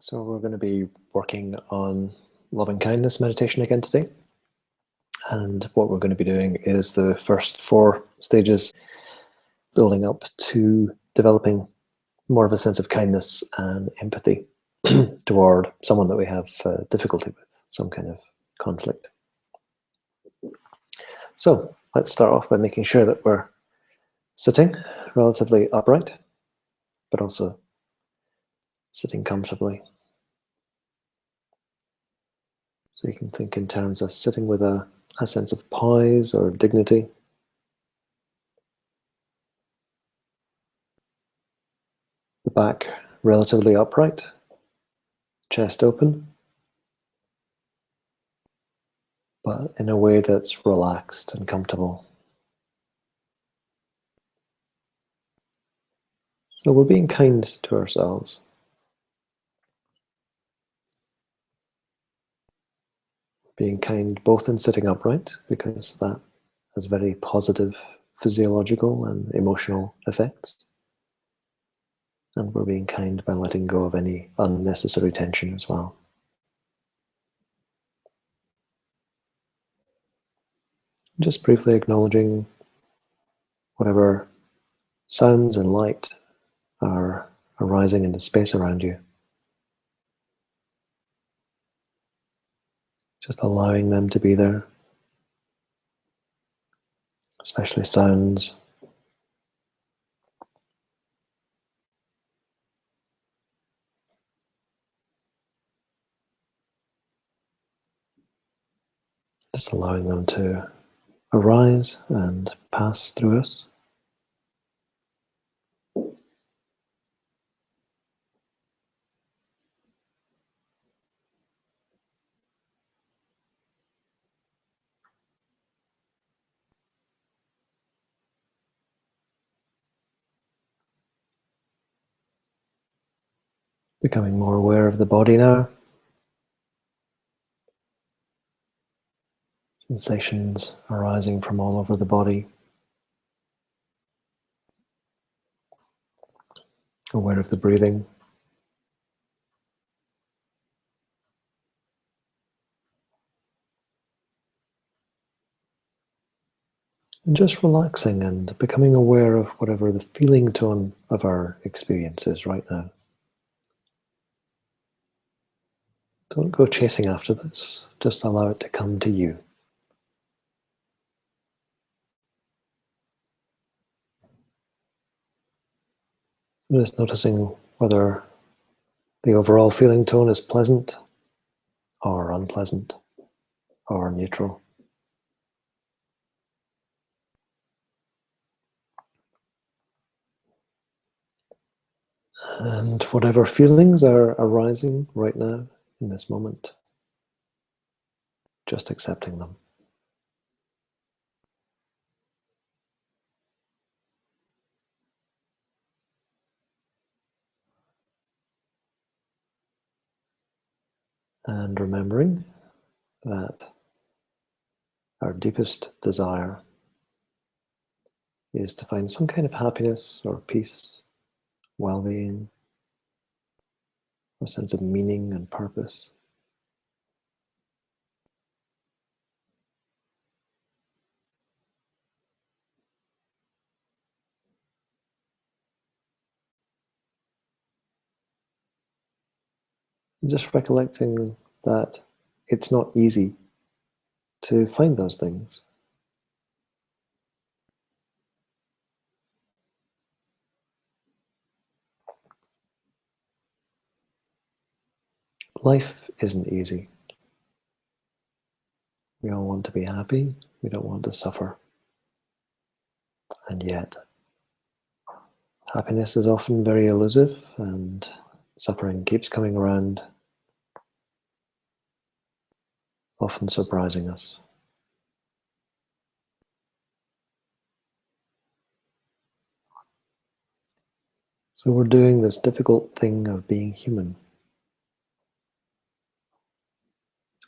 So we're going to be working on loving kindness meditation again today. And what we're going to be doing is the first 4 stages, building up to developing more of a sense of kindness and empathy toward someone that we have difficulty with, some kind of conflict. So let's start off by making sure that we're sitting relatively upright, but also sitting comfortably. So you can think in terms of sitting with a sense of poise or dignity. The back relatively upright, chest open, but in a way that's relaxed and comfortable. So we're being kind to ourselves. Being kind both in sitting upright, because that has very positive physiological and emotional effects. And we're being kind by letting go of any unnecessary tension as well. Just briefly acknowledging whatever sounds and light are arising in the space around you. Just allowing them to be there, especially sounds. Just allowing them to arise and pass through us. Becoming more aware of the body now. Sensations arising from all over the body. Aware of the breathing. And just relaxing and becoming aware of whatever the feeling tone of our experience is right now. Don't go chasing after this. Just allow it to come to you. Just noticing whether the overall feeling tone is pleasant or unpleasant or neutral. And whatever feelings are arising right now in this moment, just accepting them. And remembering that our deepest desire is to find some kind of happiness or peace, well-being, a sense of meaning and purpose. And just recollecting that it's not easy to find those things. Life isn't easy. We all want to be happy. We don't want to suffer. And yet, happiness is often very elusive and suffering keeps coming around, often surprising us. So we're doing this difficult thing of being human.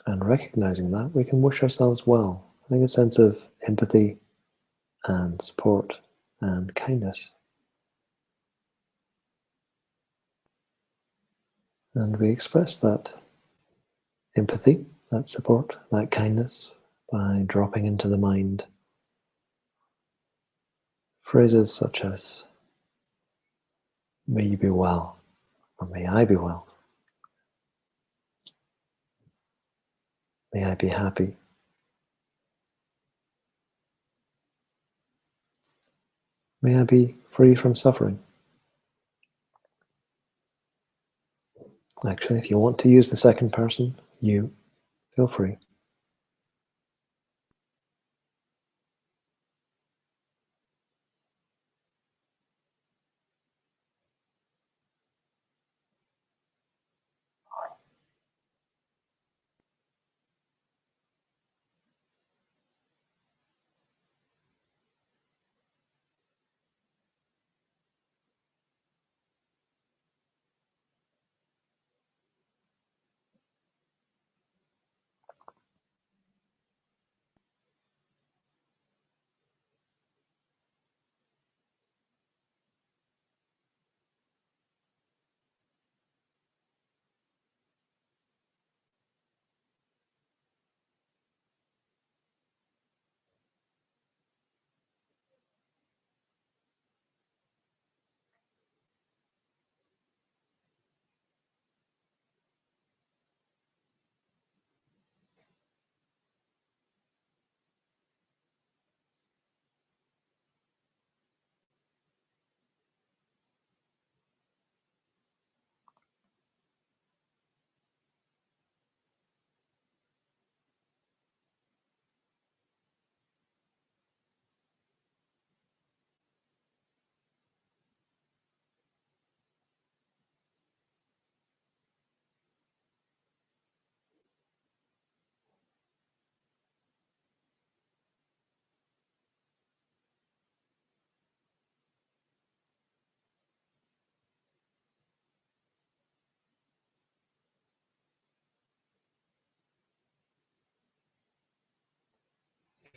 And recognizing that, we can wish ourselves well, having a sense of empathy and support and kindness. And we express that empathy, that support, that kindness by dropping into the mind phrases such as, may you be well, or may I be well, may I be happy, may I be free from suffering. Actually, if you want to use the second person, you, feel free.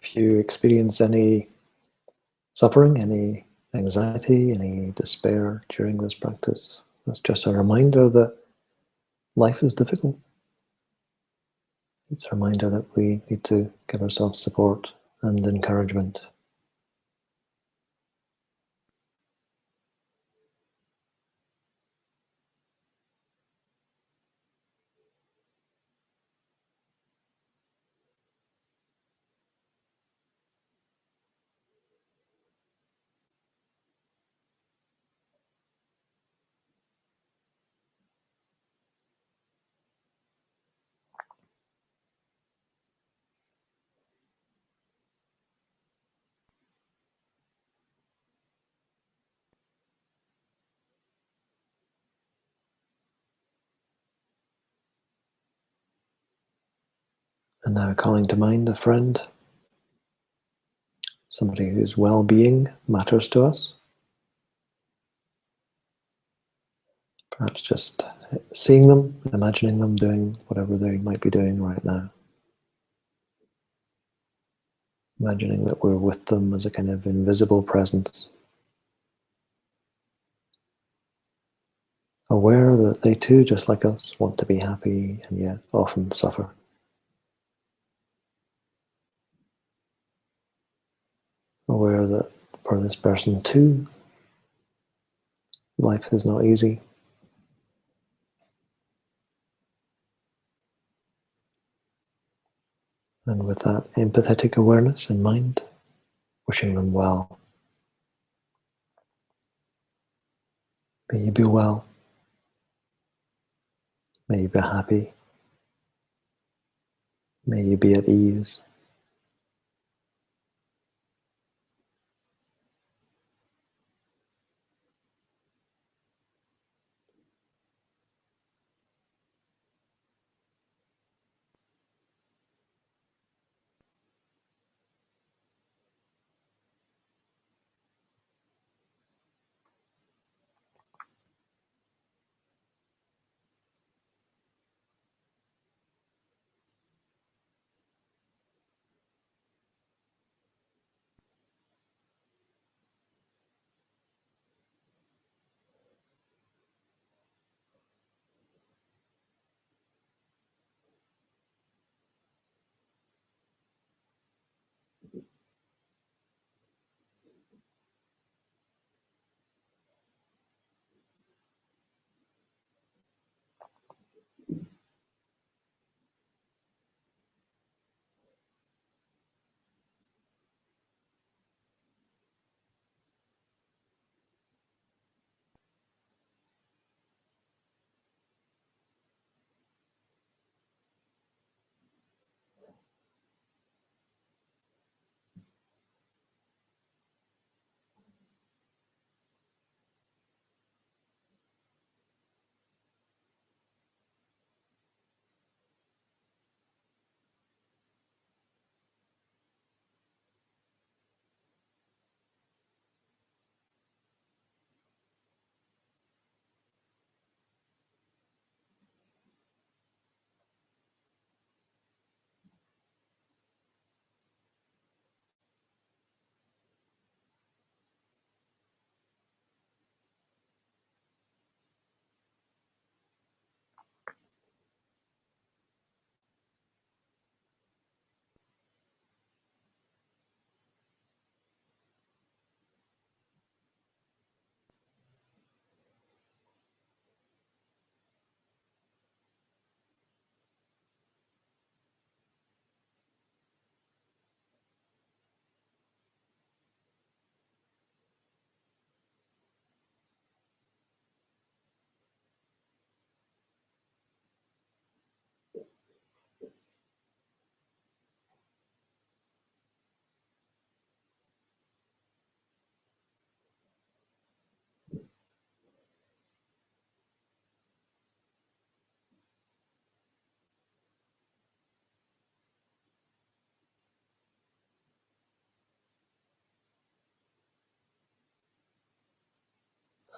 If you experience any suffering, any anxiety, any despair during this practice, that's just a reminder that life is difficult. It's a reminder that we need to give ourselves support and encouragement. And now calling to mind a friend, somebody whose well-being matters to us. Perhaps just seeing them, imagining them doing whatever they might be doing right now. Imagining that we're with them as a kind of invisible presence. Aware that they too, just like us, want to be happy and yet often suffer. Aware that for this person too, life is not easy. And with that empathetic awareness in mind, wishing them well. May you be well. May you be happy. May you be at ease.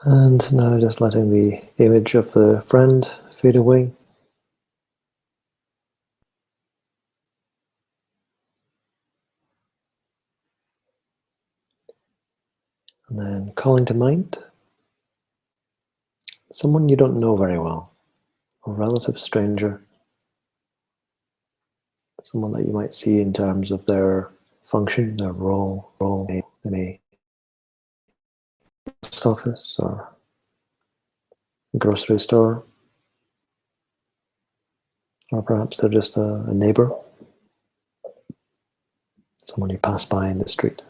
And now just letting the image of the friend fade away. And then calling to mind someone you don't know very well, a relative stranger, someone that you might see in terms of their function, their role in a post office or grocery store, or perhaps they're just a neighbor, someone you pass by in the street.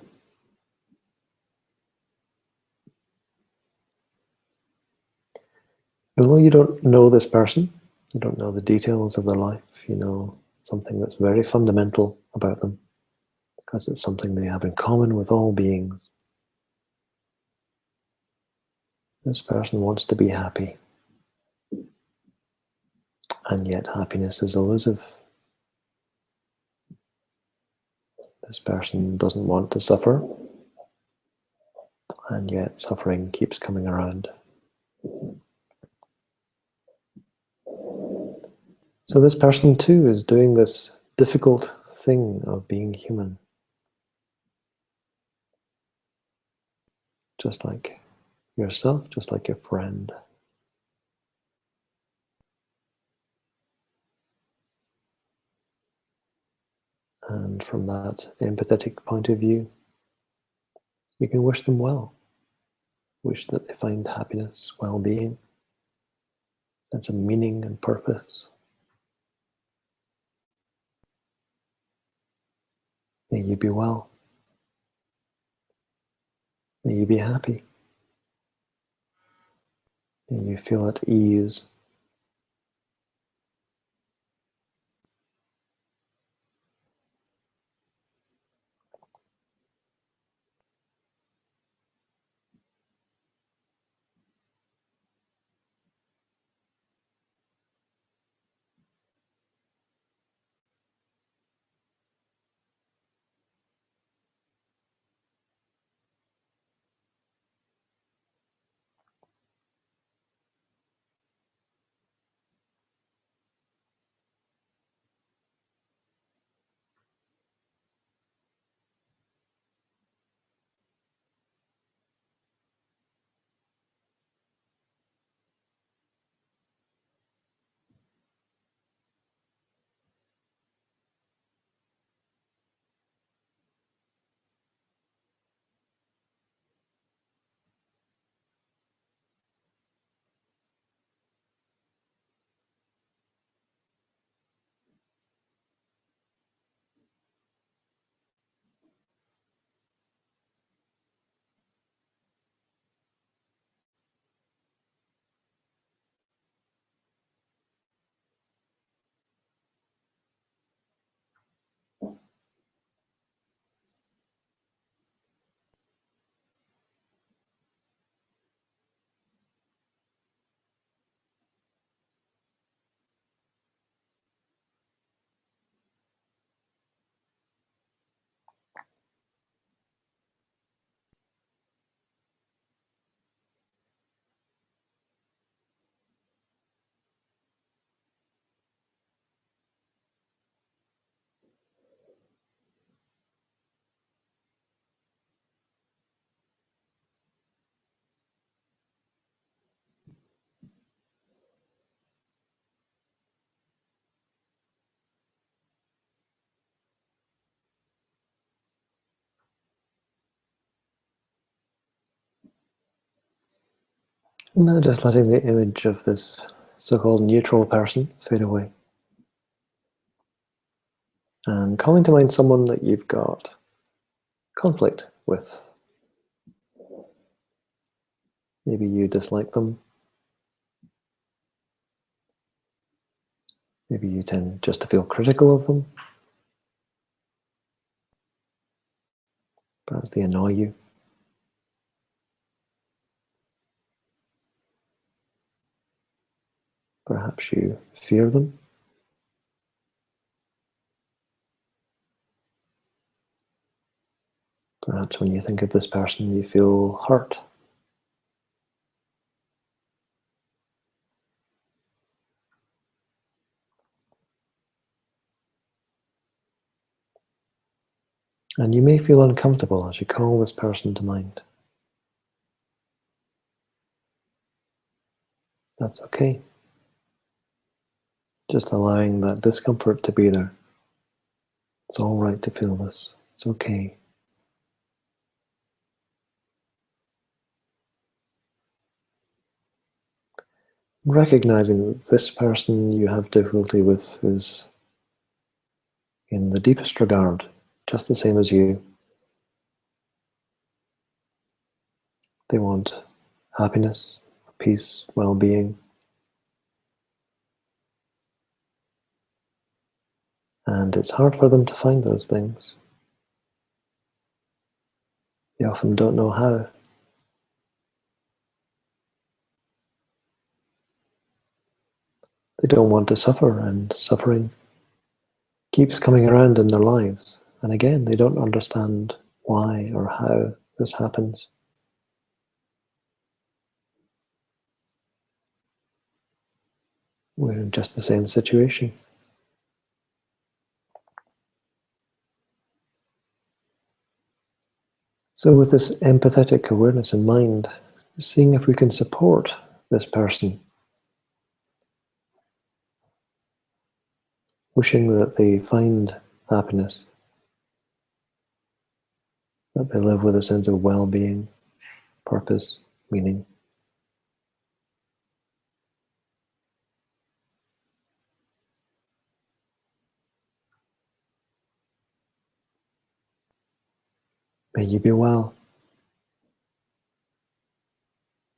Although you don't know this person, you don't know the details of their life, you know something that's very fundamental about them, because it's something they have in common with all beings. This person wants to be happy, and yet happiness is elusive. This person doesn't want to suffer, and yet suffering keeps coming around. So this person too is doing this difficult thing of being human, just like yourself, just like your friend. And from that empathetic point of view, you can wish them well. Wish that they find happiness, well-being, sense of meaning and purpose. May you be well. May you be happy. May you feel at ease. And now just letting the image of this so-called neutral person fade away. And calling to mind someone that you've got conflict with. Maybe you dislike them. Maybe you tend just to feel critical of them. Perhaps they annoy you. Perhaps you fear them. Perhaps when you think of this person, you feel hurt. And you may feel uncomfortable as you call this person to mind. That's okay. Just allowing that discomfort to be there. It's all right to feel this. It's okay. Recognizing that this person you have difficulty with is in the deepest regard, just the same as you. They want happiness, peace, well-being, and it's hard for them to find those things. They often don't know how. They don't want to suffer, and suffering keeps coming around in their lives. And again, they don't understand why or how this happens. We're in just the same situation. So with this empathetic awareness in mind, seeing if we can support this person, wishing that they find happiness, that they live with a sense of well-being, purpose, meaning. May you be well.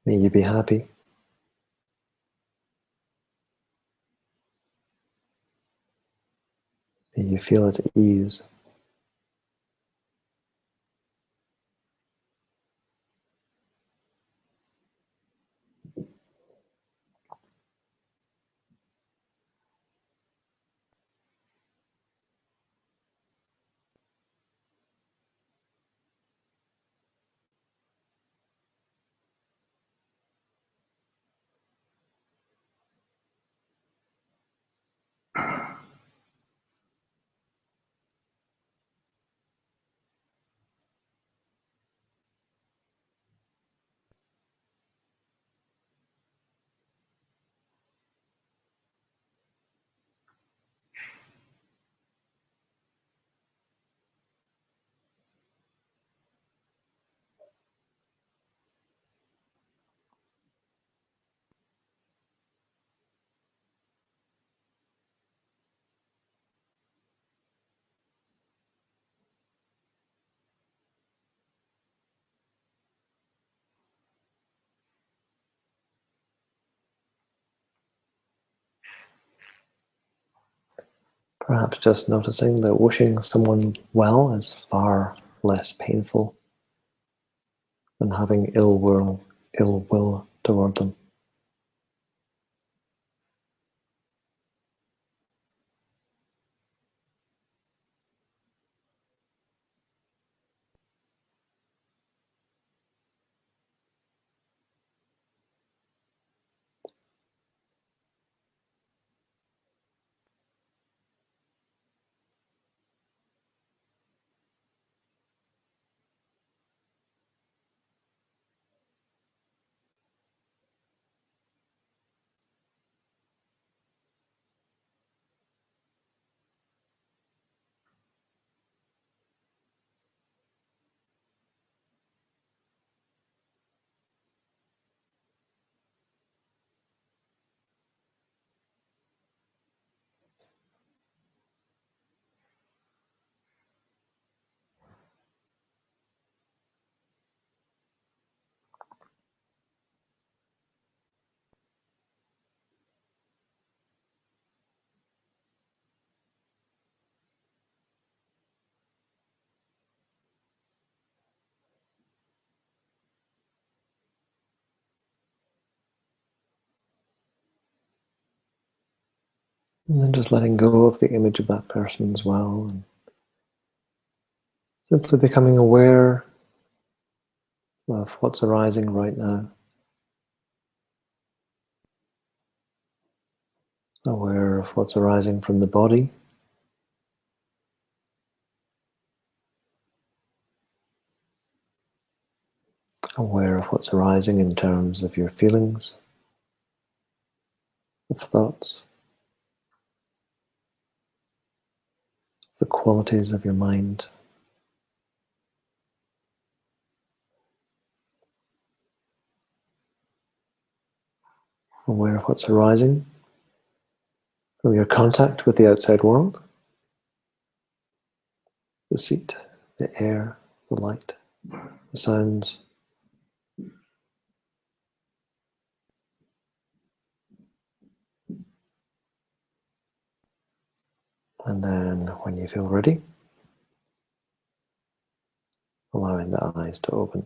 May you be happy. May you feel at ease. Perhaps just noticing that wishing someone well is far less painful than having ill will toward them. And then just letting go of the image of that person as well, and simply becoming aware of what's arising right now, aware of what's arising from the body, aware of what's arising in terms of your feelings, of thoughts, the qualities of your mind. Aware of what's arising from your contact with the outside world, the seat, the air, the light, the sounds. And then when you feel ready, allowing the eyes to open.